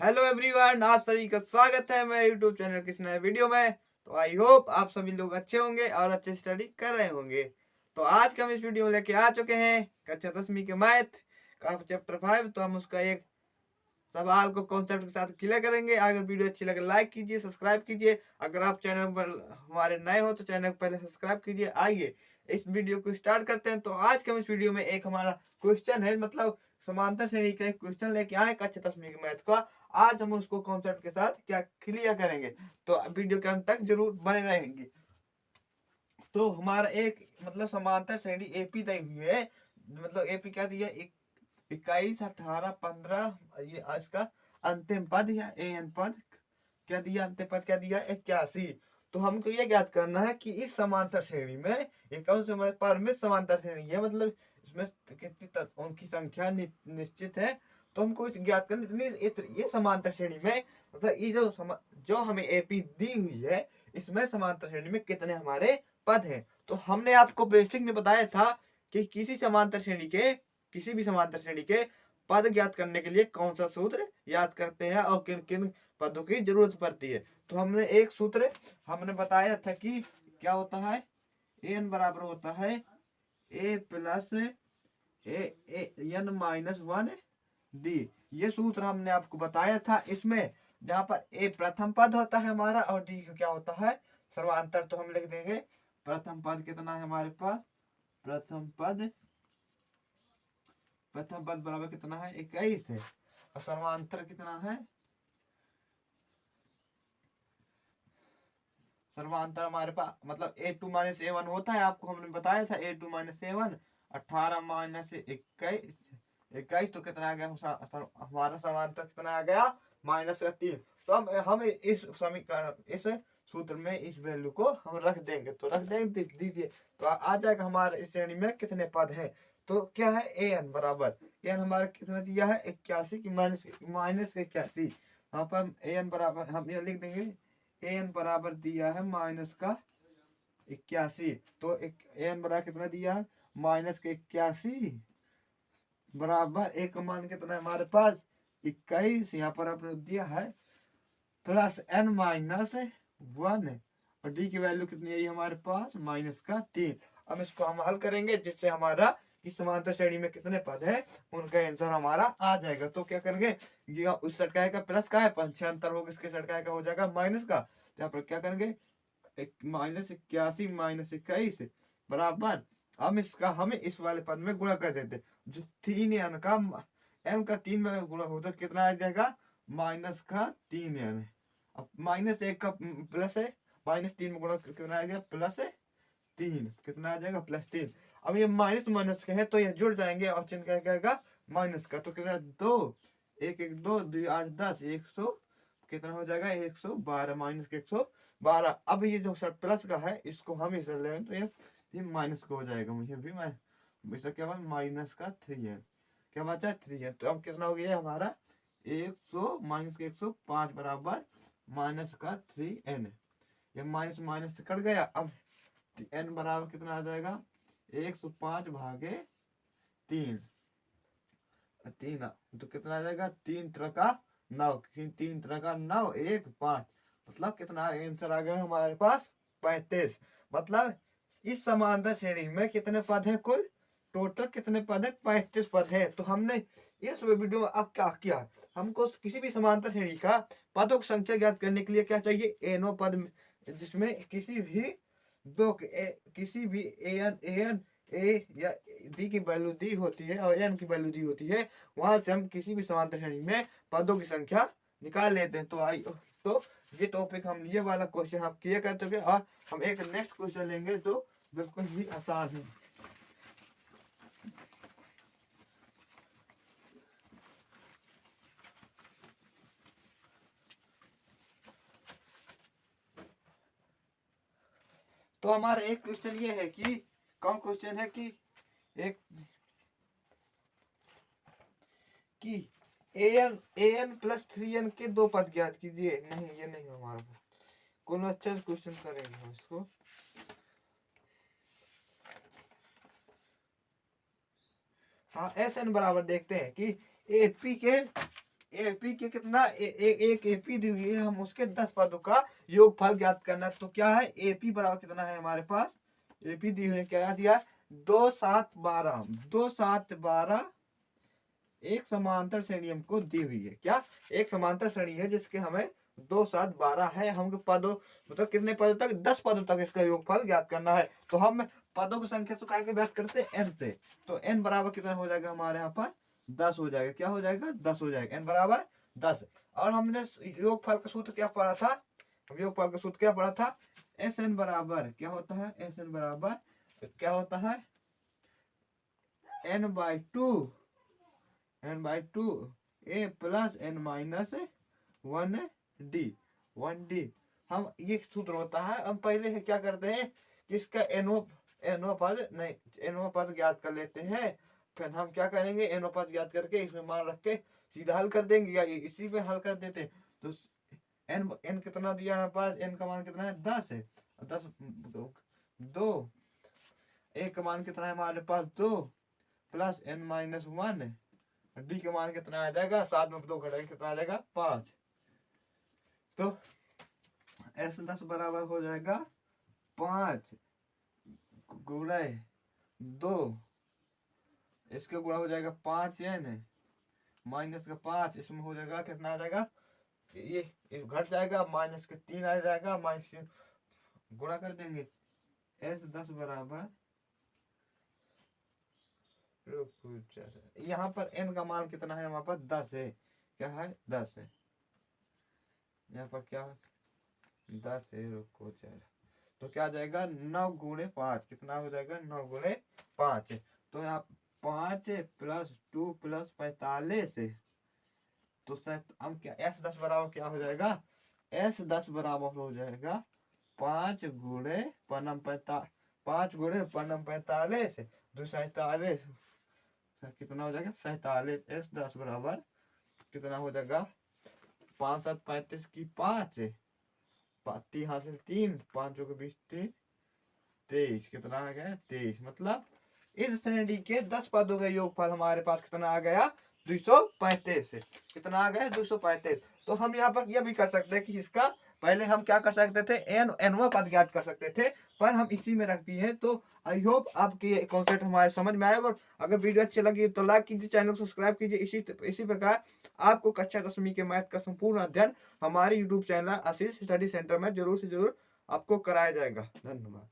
Hello everyone, आप सभी का स्वागत है मेरे यूट्यूब चैनल किस नए वीडियो में। तो आई होप आप सभी लोग अच्छे होंगे और अच्छे स्टडी कर रहे होंगे। तो आज का हम इस वीडियो में लेके आ चुके हैं कक्षा 10वीं के मैथ का चैप्टर 5। तो हम उसका एक सवाल को कॉन्सेप्ट के साथ क्लियर करेंगे। अगर वीडियो अच्छी लगे लाइक कीजिए, सब्सक्राइब कीजिए। अगर आप चैनल पर हमारे नए हो तो चैनल को पहले सब्सक्राइब कीजिए। आइए इस वीडियो को स्टार्ट करते हैं। तो आज के हम इस वीडियो में एक हमारा क्वेश्चन है, मतलब समांतर श्रेणी का एक क्वेश्चन लेके आए कक्षा 10वीं के मैथ का। आज हम उसको कॉन्सेप्ट के साथ क्या क्लियर करेंगे, तो वीडियो के अंत तक जरूर बने रहेंगे। तो हमारा एक मतलब समांतर श्रेणी एपी दी हुई है। मतलब एपी क्या दिया, 21, 18, 15, ये इसका अंतिम पद या एन पद क्या दिया, अंतिम पद क्या दिया, 81। तो हमको ये ज्ञात करना है कि इस समांतर श्रेणी में ये कौन से परमित समांतर श्रेणी है, मतलब इसमें कितनी उनकी संख्या निश्चित है। तो हमको ज्ञात करना इतनी ये समांतर श्रेणी में, मतलब ये जो हमें एपी दी हुई है इसमें समांतर श्रेणी में कितने हमारे पद हैं। तो हमने आपको बेसिक में बताया था कि किसी भी समांतर श्रेणी के पद ज्ञात करने के लिए कौन सा सूत्र याद करते हैं और किन किन पदों की जरूरत पड़ती है। तो हमने एक सूत्र हमने बताया था कि क्या होता है, एन बराबर होता है ए प्लस एन माइनस 1 डी। ये सूत्र हमने आपको बताया था। इसमें जहां पर ए प्रथम पद होता है हमारा और डी क्या होता है, सर्वांतर। तो हम लिख देंगे प्रथम पद कितना है हमारे पास, प्रथम पद बराबर कितना है, 21 है। और सर्वांतर कितना है, सर्वांतर हमारे पास मतलब A2 माइनस A1 होता है। आपको हमने बताया था A2 माइनस A1 18 माइनस 21 तो कितना आ गया हमारा सर्वांतर कितना आ गया, -3। तो हम इस समीकरण इस सूत्र में इस वैल्यू को हम रख देंगे। तो रख देंगे दीजिए, तो आ जाएगा हमारे इस श्रेणी में कितने पद हैं। तो क्या है, एन बराबर एन हमारा कितना दिया है, 81 की माइनस 81। यहाँ पर एन बराबर हम ये लिख देंगे, एन बराबर दिया है -81। तो एन बराबर कितना दिया है, -81 बराबर एक का मान कितना है हमारे पास 21। यहाँ पर आपने दिया है प्लस n माइनस 1 और डी की वैल्यू कितनी है हमारे पास -3। अब इसको हम हल करेंगे जिससे हमारा इस समांतर श्रेणी में कितने पद है उनका आंसर हमारा आ जाएगा। तो क्या करेंगे, ये उस सेट का है का प्लस का है, पंचांतर होगा, इसके सेट का हो जाएगा माइनस का। तो यहाँ पर क्या करेंगे, -81 -21 बराबर हम इसका हमें इस वाले पद में गुणा कर देते, जो 3n का n का 3 में गुणा होता है कितना आ जाएगा, -3n। अब -1 का प्लस है, -3 में गुणा कितना आ गया, +3 कितना आ जाएगा, +3। अब ये माइनस माइनस के हैं तो ये जुड़ जाएंगे और चिन्ह क्या कहेगा, माइनस का। तो कितना 2 1 1 2 2 8 10 100 कितना हो जाएगा, 112 माइनस के 112। अब ये जो सर प्लस का है इसको हम इसे लें तो ये माइनस का हो जाएगा, मुझे भी मैं इसका क्या बात -3 है, क्या बचा 3 है। तो अब कितना हो गया हमारा 100 माइनस के 105 बराबर -3n। ये माइनस माइनस से कट गया। अब n बराबर कितना आ जाएगा, 105 भागे 3 तो कितना आ जाएगा, 3 3 का 9, 3 3 का 9 1 5, मतलब कितना आंसर आ गया हमारे पास 35। मतलब इस समांतर श्रेणी में कितने पद हैं, कुल टोटल कितने पद है, 35 पद है। तो हमने इस वीडियो में अब क्या किया, हमको किसी भी समांतर श्रेणी का पदों की संख्या ज्ञात करने के लिए क्या चाहिए, एनो पद में, जिसमें किसी भी एन ए या डी की वैल्यू दी होती है और एन की वैल्यू दी होती है, वहां से हम किसी भी समांतर श्रेणी में पदों की संख्या निकाल लेते हैं। तो ये टॉपिक हम ये वाला क्वेश्चन हम क्लियर कर चुके हैं और हम एक नेक्स्ट क्वेश्चन लेंगे जो बिल्कुल ही आसान है। तो हमारा एक क्वेश्चन ये है कि कौन क्वेश्चन है कि एक कि an प्लस 3n के दो पद ज्ञात कीजिए। नहीं ये नहीं हमारा कौन अच्छा क्वेश्चन करेंगे हम इसको। हाँ एस एन बराबर देखते हैं कि एपी के एपी के कितना एक एपी दी हुई है, हम उसके 10 पदों का योगफल ज्ञात करना है। तो क्या है, एपी बराबर कितना है हमारे पास, एपी दी हुई है, क्या दिया, 2 7 12, 2 7 12 एक समांतर श्रेणी हमको दी हुई है। क्या, एक समांतर श्रेणी है जिसके हमें 2 7 12 है, हमको पदों मतलब कितने पदों तक, 10 पदों तक इसका योगफल ज्ञात करना है। तो हम पदों की संख्या तो क्या व्यक्त करते हैं, एन से। तो एन बराबर कितना हो जाएगा हमारे यहाँ पर, 10 हो जाएगा। क्या हो जाएगा, 10 हो जाएगा, एन बराबर 10। और हमने योगफल का सूत्र क्या पढ़ा था, हम योगफल का सूत्र क्या पढ़ा था, एस एन बराबर क्या होता है, एस एन बराबर क्या होता है, N by two, N by two A plus N minus 1 D. हम ये सूत्र होता है, हम पहले क्या करते हैं, इसका एनओ पद नहीं, एनओ पद ज्ञात कर लेते हैं। फिर हम क्या करेंगे, एनओ पद ज्ञात करके इसमें मान रख के सीधा हल कर देंगे, या इसी में हल कर देते हैं। तो एन कितना दिया है पास, एन का मान कितना है, 10 है। 10 2 ए का मान कितना है हमारे पास, 2 प्लस एन माइनस 1, डी का मान कितना आ जाएगा, 7 में 2 घटाएंगे कितना आ जाएगा, 5। तो एस 10 बराबर हो जाएगा 5 गुणे 2, इसका गुणा हो जाएगा 5 एन माइनस का 5, इसमें हो जाएगा कितना आ जाएगा, ये घट जाएगा, माइनस के 3 आ जाएगा, माइनस 3 गुणा कर देंगे। एस 10 बराबर, यहाँ पर एन का मान कितना है, वहां पर 10 है, क्या है, 10 है, यहाँ पर क्या 10 है, रुको जरा। तो क्या आ जाएगा, 9 गुणे 5, कितना हो जाएगा, 9 गुणे 5। तो यहाँ 5 प्लस 2 प्लस 45 है। तो हम क्या, एस 10 बराबर क्या हो जाएगा, एस 10 बराबर हो जाएगा 5 गुणे पनम 45, 5 गुणे पनम 45 247, कितना हो जाएगा 47। एस 10 बराबर कितना हो जाएगा, 5 7 35 की 5, 3 हासिल 3, 5 के 20 3 23, कितना आ गया 23। मतलब इस श्रेणी के 10 पदों का योगफल हमारे पास कितना आ गया, 235। कितना आ गया, 235। तो हम यहाँ पर यह भी कर सकते हैं कि इसका पहले हम क्या कर सकते थे, एनवा पद ज्ञात कर सकते थे, पर हम इसी में रख दिए हैं। तो आई होप आपकी कॉन्सेप्ट हमारे समझ में आएगा। और अगर वीडियो अच्छी लगी तो लाइक कीजिए, चैनल को सब्सक्राइब कीजिए। इसी प्रकार आपको कक्षा 10वीं के मैथ का संपूर्ण अध्ययन हमारे यूट्यूब चैनल आशीष स्टडी सेंटर में जरूर से जरूर आपको कराया जाएगा। धन्यवाद।